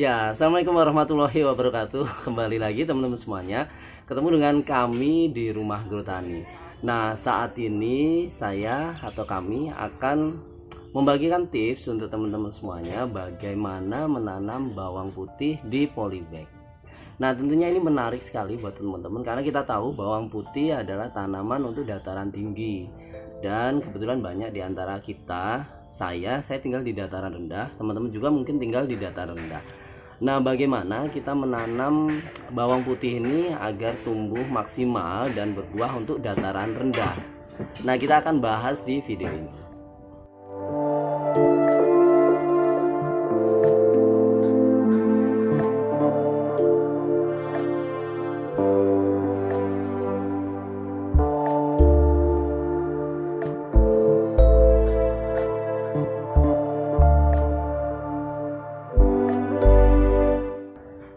Ya, assalamualaikum warahmatullahi wabarakatuh. Kembali lagi teman-teman semuanya, ketemu dengan kami di Rumah Grow Tani. Nah, saat ini saya atau kami akan membagikan tips untuk teman-teman semuanya bagaimana menanam bawang putih di polybag. Nah, tentunya ini menarik sekali buat teman-teman karena kita tahu bawang putih adalah tanaman untuk dataran tinggi. Dan kebetulan banyak di antara kita, saya tinggal di dataran rendah, teman-teman juga mungkin tinggal di dataran rendah. Nah, bagaimana kita menanam bawang putih ini agar tumbuh maksimal dan berbuah untuk dataran rendah? Nah, kita akan bahas di video ini.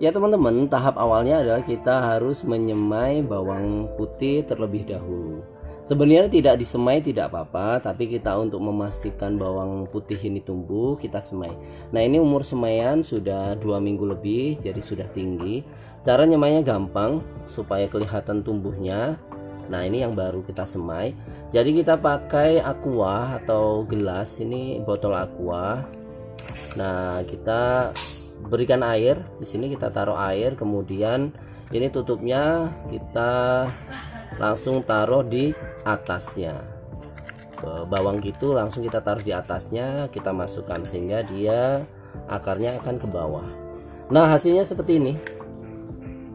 Ya teman-teman, tahap awalnya adalah kita harus menyemai bawang putih terlebih dahulu. Sebenarnya tidak disemai tidak apa-apa, tapi kita untuk memastikan bawang putih ini tumbuh, kita semai. Nah, ini umur semaian sudah 2 minggu lebih, jadi sudah tinggi. Cara nyemainya gampang supaya kelihatan tumbuhnya. Nah, ini yang baru kita semai. Jadi kita pakai aqua atau gelas, ini botol aqua. Nah, kita berikan air di sini, kita taruh air, kemudian ini tutupnya kita langsung taruh di atasnya. Bawang gitu langsung kita taruh di atasnya, kita masukkan sehingga dia akarnya akan ke bawah. Nah, hasilnya seperti ini.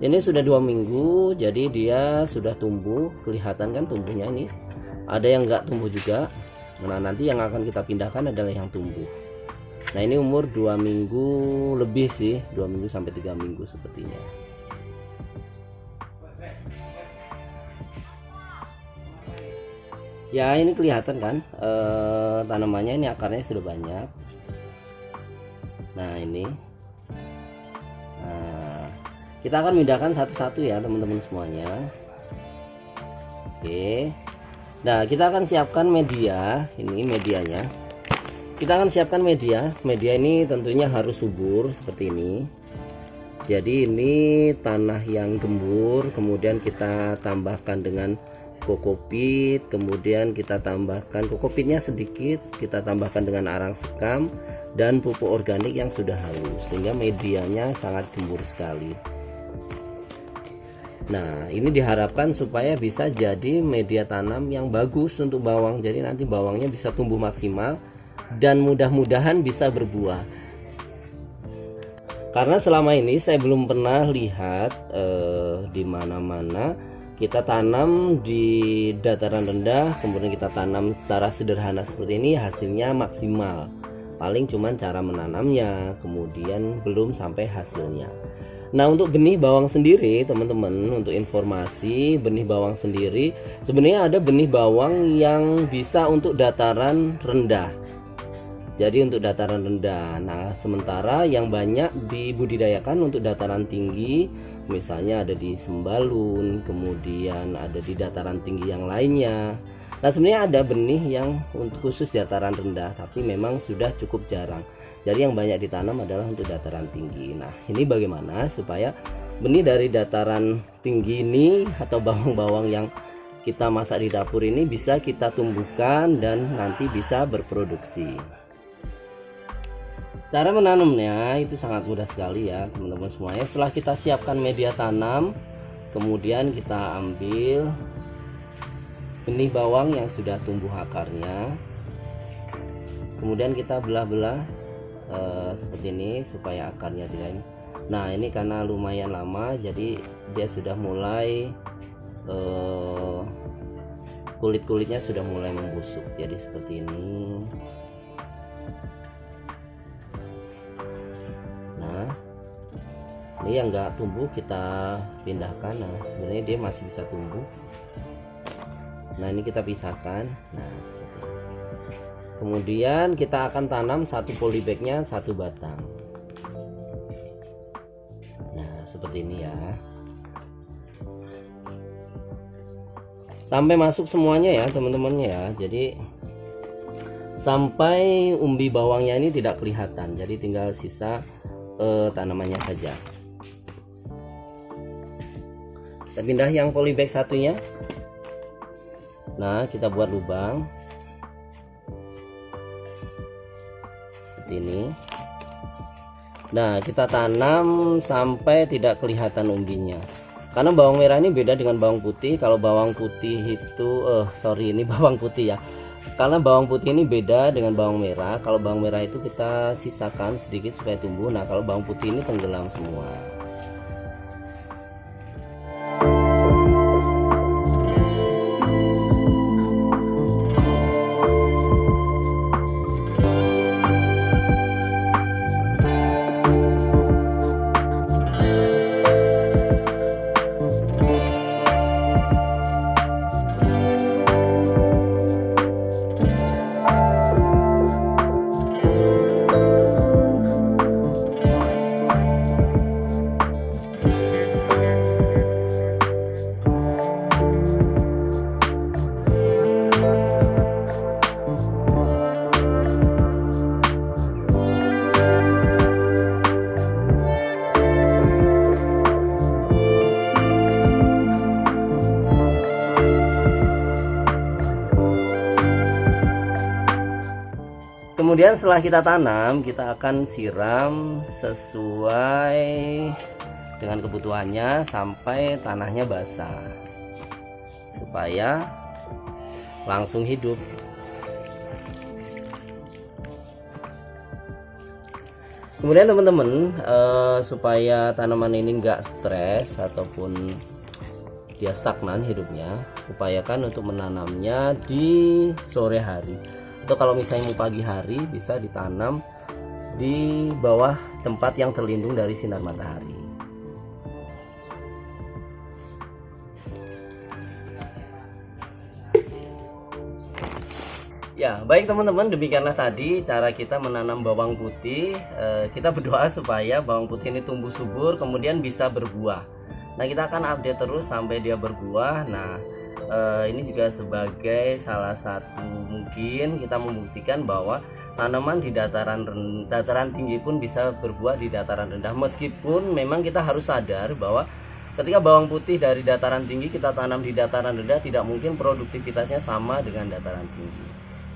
Ini sudah 2 minggu, jadi dia sudah tumbuh, kelihatan kan tumbuhnya ini. Ada yang enggak tumbuh juga. Nah, nanti yang akan kita pindahkan adalah yang tumbuh. Nah, ini umur 2 minggu lebih sih, 2 minggu sampai 3 minggu sepertinya. Ya, ini kelihatan kan tanamannya, ini akarnya sudah banyak. Nah, ini kita akan pindahkan satu-satu ya teman-teman semuanya. Oke. Nah, kita akan siapkan media, ini medianya. Kita akan siapkan media ini tentunya harus subur seperti ini. Jadi ini tanah yang gembur, kemudian kita tambahkan dengan kokopit, kemudian kita tambahkan kokopitnya sedikit, kita tambahkan dengan arang sekam dan pupuk organik yang sudah halus sehingga medianya sangat gembur sekali. Nah, ini diharapkan supaya bisa jadi media tanam yang bagus untuk bawang, jadi nanti bawangnya bisa tumbuh maksimal dan mudah-mudahan bisa berbuah. Karena selama ini saya belum pernah lihat di mana-mana kita tanam di dataran rendah, kemudian kita tanam secara sederhana seperti ini, hasilnya maksimal. Paling cuman cara menanamnya, kemudian belum sampai hasilnya. Nah, untuk benih bawang sendiri teman-teman, untuk informasi benih bawang sendiri, sebenarnya ada benih bawang yang bisa untuk dataran rendah. Jadi untuk dataran rendah. Nah, sementara yang banyak dibudidayakan untuk dataran tinggi, misalnya ada di Sembalun, kemudian ada di dataran tinggi yang lainnya. Nah, sebenarnya ada benih yang untuk khusus dataran rendah, tapi memang sudah cukup jarang. Jadi yang banyak ditanam adalah untuk dataran tinggi. Nah, ini bagaimana supaya benih dari dataran tinggi ini atau bawang-bawang yang kita masak di dapur ini bisa kita tumbuhkan dan nanti bisa berproduksi. Cara menanamnya itu sangat mudah sekali ya teman-teman semuanya. Setelah kita siapkan media tanam, kemudian kita ambil benih bawang yang sudah tumbuh akarnya, kemudian kita belah-belah seperti ini supaya akarnya tidak ini. Nah, ini karena lumayan lama jadi dia sudah mulai kulit-kulitnya sudah mulai membusuk, jadi seperti ini. Ini yang enggak tumbuh kita pindahkan. Nah, sebenarnya dia masih bisa tumbuh. Nah, ini kita pisahkan. Nah, seperti ini. Kemudian kita akan tanam satu polybagnya 1 batang. Nah, seperti ini ya. Sampai masuk semuanya ya teman-temannya ya. Jadi sampai umbi bawangnya ini tidak kelihatan, jadi tinggal sisa tanamannya saja. Kita pindah yang polybag satunya. Nah, kita buat lubang seperti ini. Nah, kita tanam sampai tidak kelihatan umbinya. Karena bawang merah ini beda dengan bawang putih. Kalau bawang putih itu ini bawang putih ya. Karena bawang putih ini beda dengan bawang merah. Kalau bawang merah itu kita sisakan sedikit supaya tumbuh. Nah, kalau bawang putih ini tenggelam semua. Kemudian setelah kita tanam, kita akan siram sesuai dengan kebutuhannya sampai tanahnya basah supaya langsung hidup. Kemudian teman-teman, supaya tanaman ini enggak stres ataupun dia stagnan hidupnya, upayakan untuk menanamnya di sore hari. Atau kalau misalnya mau pagi hari, bisa ditanam di bawah tempat yang terlindung dari sinar matahari. Ya, baik teman-teman, demikianlah tadi cara kita menanam bawang putih. Kita berdoa supaya bawang putih ini tumbuh subur, kemudian bisa berbuah. Nah, kita akan update terus sampai dia berbuah. Nah, ini juga sebagai salah satu mungkin kita membuktikan bahwa tanaman di dataran tinggi pun bisa berbuah di dataran rendah. Meskipun memang kita harus sadar bahwa ketika bawang putih dari dataran tinggi kita tanam di dataran rendah, tidak mungkin produktivitasnya sama dengan dataran tinggi.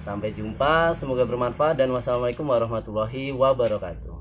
Sampai jumpa, semoga bermanfaat dan wassalamualaikum warahmatullahi wabarakatuh.